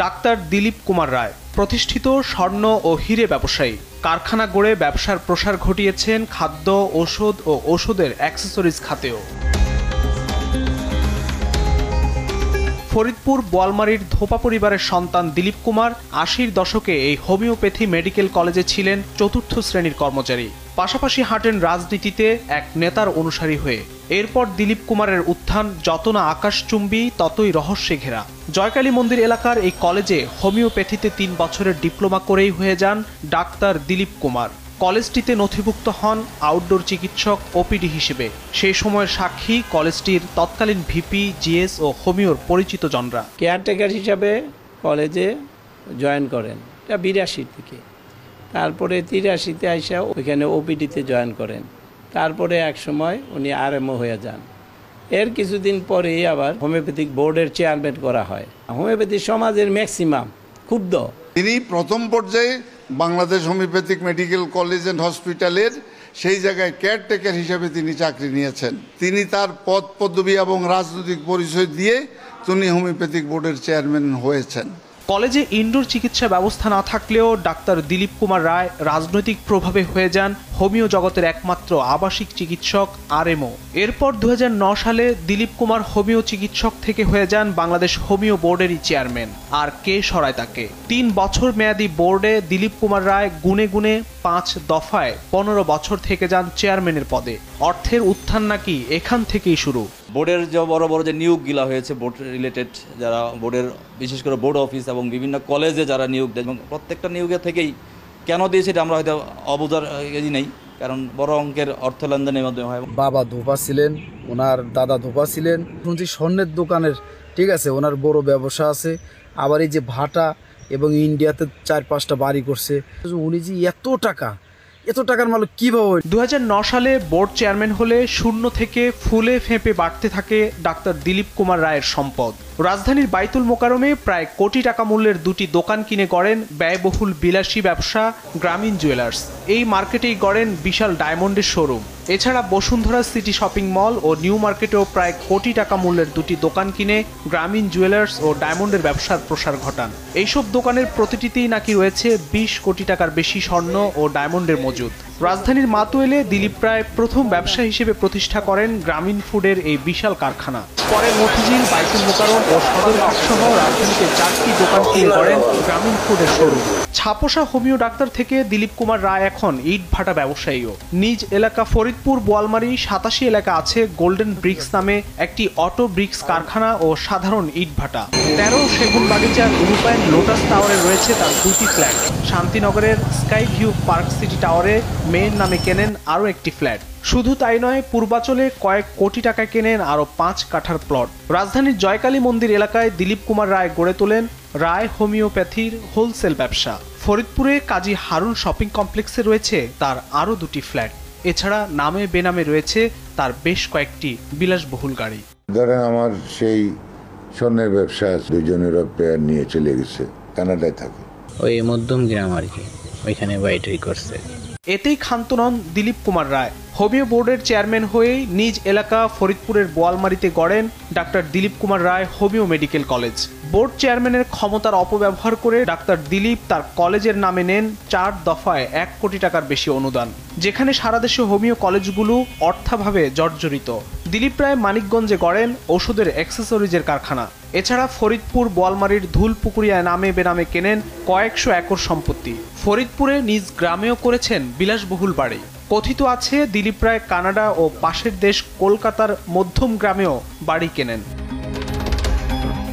Doctor Dilip Kumar রায় প্রতিষ্ঠিত স্বর্ণ ও হিরে ব্যবসায়ী। কারখানা গড়ে ব্যবসার প্রসার ঘটিয়েছেন খাদ্য, ঔষধ ও ঔষধের অ্যাক্সেসরিজ খাতেও। ফরিদপুর বোয়ালমারীর ধোপা পরিবারের সন্তান দিলীপ কুমার ৮০-র দশকে এই হোমিওপ্যাথি মেডিকেল কলেজে ছিলেন চতুর্থ শ্রেণীর কর্মচারী। পাশাপাশি হাঁটেন রাজনীতিতে এক নেতার অনুসারী হয়ে। এরপর দিলীপ কুমারের উত্থান যত না আকাশচুম্বী ততই রহস্যে ঘেরা। জয়কালী মন্দির এলাকার এই কলেজে হোমিওপ্যাথিতে ৩ বছরের ডিপ্লোমা করেই হয়ে যান ডাক্তার দিলীপ কুমার। কলেজটিতে নথিভুক্ত হন আউটডোর চিকিৎসক ওপিডি হিসেবে। সেই সময়ের সাক্ষী কলেজটির তৎকালীন ভিপি, জিএস ও হোমিওর পরিচিত জনরা। কেয়ারটেকার হিসাবে কলেজে জয়েন করেন, এটা ৮২ থেকে। তারপরে ৮৩-তে আইসা ওইখানে ওপিডিতে জয়েন করেন। তারপরে এক সময় উনি আরএমও হয়ে যান। এর কিছুদিন পরেই আবার হোমিওপ্যাথিক বোর্ডের চেয়ারম্যান করা হয়। হোমিওপ্যাথি সমাজের ম্যাক্সিমাম ক্ষুব্ধ। তিনি প্রথম পর্যায়ে Bangladesh homeopathic medical college and হসপিটালের সেই জায়গায় কেয়ারটেকার হিসেবে তিনি চাকরি নিয়েছেন। তিনি তার পদ পদবি এবং রাজনৈতিক পরিচয় দিয়ে তিনি হোমিওপ্যাথিক বোর্ডের চেয়ারম্যান হয়েছেন। কলেজে ইনডোর চিকিৎসা ব্যবস্থা না থাকলেও ডাক্তার দিলীপ কুমার রায় রাজনৈতিক প্রভাবে হয়ে যান হোমিও জগতের একমাত্র আবাসিক চিকিৎসক আরএমও। এরপর ২০০৯ সালে দিলীপ কুমার হোমিও চিকিৎসক থেকে হয়ে যান বাংলাদেশ হোমিও বোর্ডেরই চেয়ারম্যান। আর কে সরায় তাকে? ৩ বছর মেয়াদী বোর্ডে দিলীপ কুমার রায় গুনে গুনে ৫ দফায় ১৫ বছর থেকে যান চেয়ারম্যানের পদে। অর্থের উত্থান নাকি এখান থেকেই শুরু। বোর্ডের যে বড় বড় যে নিয়োগগুলা হয়েছে, বোর্ড রিলেটেড যারা বোর্ডের, বিশেষ করে বোর্ড অফিস এবং বিভিন্ন কলেজে যারা নিয়োগ দেয়, এবং প্রত্যেকটা নিয়োগের থেকেই কেন দিয়েছে এটা আমরা হয়তো অবুঝার নেই, কারণ বড় অঙ্কের অর্থ লেনদেনের মাধ্যমে হয়। বাবা ধোপা ছিলেন, ওনার দাদা ধোপা ছিলেন। শুনছি স্বর্ণের দোকানের, ঠিক আছে, ওনার বড় ব্যবসা আছে। আবার এই যে ভাটা এবং ইন্ডিয়াতে ৪-৫টা বাড়ি করছে। উনি যে এত টাকার মালিক কিভাবে? ২০০৯ সালে বোর্ড চেয়ারম্যান হলে শূন্য থেকে ফুলে ফেঁপে বাড়তে থাকে ডাক্তার দিলীপ কুমার রায়ের সম্পদ। রাজধানীর বাইতুল মোকারমে প্রায় কোটি টাকা মূল্যের 2টি দোকান কিনে গড়েন ব্যয়বহুল বিলাসী ব্যবসা গ্রামীণ জুয়েলার্স। এই মার্কেটেই গড়েন বিশাল ডায়মন্ডের শোরুম। এছাড়া বসুন্ধরা সিটি শপিং মল ও নিউ মার্কেটেও প্রায় কোটি টাকা মূল্যের 2টি দোকান কিনে গ্রামীণ জুয়েলার্স ও ডায়মন্ডের ব্যবসার প্রসার ঘটান। এইসব দোকানের প্রতিটিতেই নাকি রয়েছে 20 কোটি টাকার বেশি স্বর্ণ ও ডায়মন্ডের মজুদ। রাজধানীর মাতুয়েলে দিলীপ রায় প্রথম ব্যবসা হিসেবে প্রতিষ্ঠা করেন গ্রামীণ ফুডের এই বিশাল কারখানা। পরে মতিঝিল, বাইতুল মোকাররম ও সদরঘাট সহ রাজধানীতে 4টি দোকান কিনে করেন গ্রামীণ ফুডের শোরুম। ছাপোষা হোমিও ডাক্তার থেকে দিলীপ কুমার রায় এখন ইট ভাটা ব্যবসায়ীও। নিজ এলাকা ফরিদপুর বোয়ালমারী ৮৭ এলাকা আছে গোল্ডেন ব্রিক্স নামে একটি অটো ব্রিক্স কারখানা ও সাধারণ ইট ভাটা। ১৩ সেগুন বাগিচার রূপায়ণ লোটাস টাওয়ারে রয়েছে তার 2টি ফ্ল্যাট। শান্তিনগরের স্কাই ভিউ পার্ক সিটি টাওয়ারে মেয়ের নামে কেনেন আরও একটি ফ্ল্যাট। শুধু তাই নয়, পূর্বাচলে কয়েক কোটি টাকা কেনেন আরও 5 কাঠার প্লট। রাজধানীর জয়কালী মন্দির এলাকায় দিলীপ কুমার রায় গড়ে তোলেন রায় হোমিওপ্যাথির হোলসেল ব্যবসা। ফরিদপুরে কাজী হারুন শপিং কমপ্লেক্সে রয়েছে তার আরও 2টি ফ্ল্যাট। এছাড়া নামে বেনামে রয়েছে তার বেশ কয়েকটি বিলাসবহুল গাড়ি। ধরেন আমার সেই স্বর্ণের ব্যবসা 2 জন ইউরোপিয়ান নিয়ে চলে গেছে, কানাডায় থাকে, ওই মধ্যম গ্রাম আর কি, ওইখানে বাইটাই করছে। এতেই ক্ষান্ত নন দিলীপ কুমার রায়। হোমিও বোর্ডের চেয়ারম্যান হয়েই নিজ এলাকা ফরিদপুরের বোয়ালমারীতে গড়েন ডাক্তার দিলীপ কুমার রায় হোমিও মেডিকেল কলেজ। বোর্ড চেয়ারম্যানের ক্ষমতার অপব্যবহার করে ডাক্তার দিলীপ তার কলেজের নামে নেন 4 দফায় 1 কোটি টাকার বেশি অনুদান, যেখানে সারা দেশে হোমিও কলেজগুলো অর্থাভাবে জর্জরিত। দিলীপ রায় মানিকগঞ্জে গড়েন ওষুধের অ্যাক্সেসরিজের কারখানা। এছাড়া ফরিদপুর বোয়ালমারীর ধুলপুকুরিয়ায় নামে বেনামে কেনেন কয়েকশো একর সম্পত্তি। ফরিদপুরে নিজ গ্রামেও করেছেন বিলাসবহুল বাড়ি। কথিত আছে দিলীপ রায় কানাডা ও পাশের দেশ কলকাতার মধ্যম গ্রামেও বাড়ি কেনেন।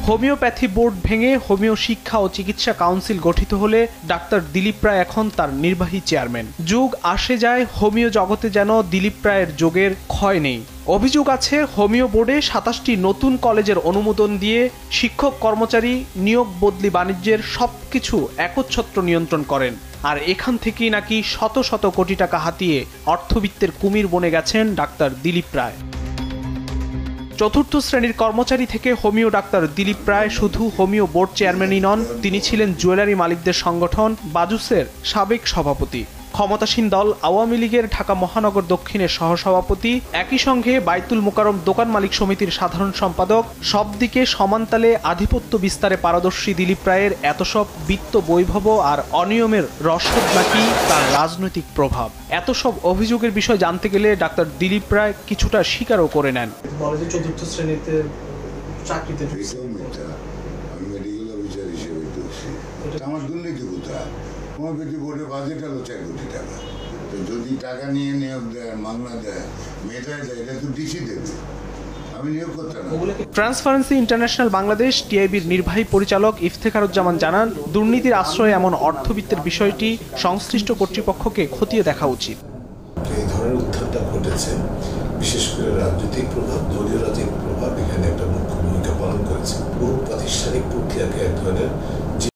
হোমিওপ্যাথি বোর্ড ভেঙে হোমিও শিক্ষা ও চিকিৎসা কাউন্সিল গঠিত হলে ডাক্তার দিলীপ রায় এখন তার নির্বাহী চেয়ারম্যান। যুগ আসে যায়, হোমিও জগতে যেন দিলীপ রায়ের যোগের ক্ষয় নেই। অভিযোগ আছে হোমিও বোর্ডে ২৭টি নতুন কলেজের অনুমোদন দিয়ে শিক্ষক কর্মচারী নিয়োগ বদলি বাণিজ্যের সবকিছু একচ্ছত্র নিয়ন্ত্রণ করেন। আর এখান থেকেই নাকি শত শত কোটি টাকা হাতিয়ে অর্থবিত্তের কুমির বনে গেছেন ডাক্তার দিলীপ রায়। চতুর্থ শ্রেণীর কর্মচারী থেকে হোমিও ডাক্তার দিলীপ রায় শুধু হোমিও বোর্ড চেয়ারম্যানই নন, তিনি ছিলেন জুয়েলারি মালিকদের সংগঠন বাজুসের সাবেক সভাপতি। ক্ষমতাসীন দল আওয়ামী লীগের ঢাকা মহানগর দক্ষিণের সহসভাপতি, একই সঙ্গে বাইতুল মোকাররম দোকান মালিক সমিতির সাধারণ সম্পাদক, সব দিকে সমানতালে আধিপত্য বিস্তারে পারদর্শী দিলীপ রায়ের এত সব বিত্ত বৈভব আর অনিয়মের রসদ নাকি তার রাজনৈতিক প্রভাব। এত সব অভিযোগের বিষয় জানতে গেলে ডাক্তার দিলীপ রায় কিছুটা স্বীকারও করে নেন। কলেজে ৪র্থ শ্রেণীতে চাকরিতে আমি মেডিকেল অফিসার হিসেবে ঢুকছি। আমার দুর্নীতি কোথায়? হোমিওপ্যাথি বোর্ডে বাজেট হলো 4 কোটি টাকা। তো যদি টাকা নিয়ে নিয়োগ দেয়, মাগনা দেয়, মেটায় দেয়, এটা তো ডিসি দেবে। আমি নিয়োগ করতাম না। ট্রান্সপারেন্সি ইন্টারন্যাশনাল বাংলাদেশ টিআইবির নির্বাহী পরিচালক ইফতেখারুজ্জামান জানান, দুর্নীতির আশ্রয়ে এমন অর্থবিত্তের বিষয়টি সংশ্লিষ্ট কর্তৃপক্ষকে খতিয়ে দেখা উচিত। এই ধরনের উত্থানটা ঘটেছে, বিশেষ করে রাজনৈতিক প্রভাব, দলীয় রাজনৈতিক প্রভাব এখানে একটা মুখ্য ভূমিকা পালন করেছে। বহু প্রাতিষ্ঠানিক প্রক্রিয়াকে এক ধরনের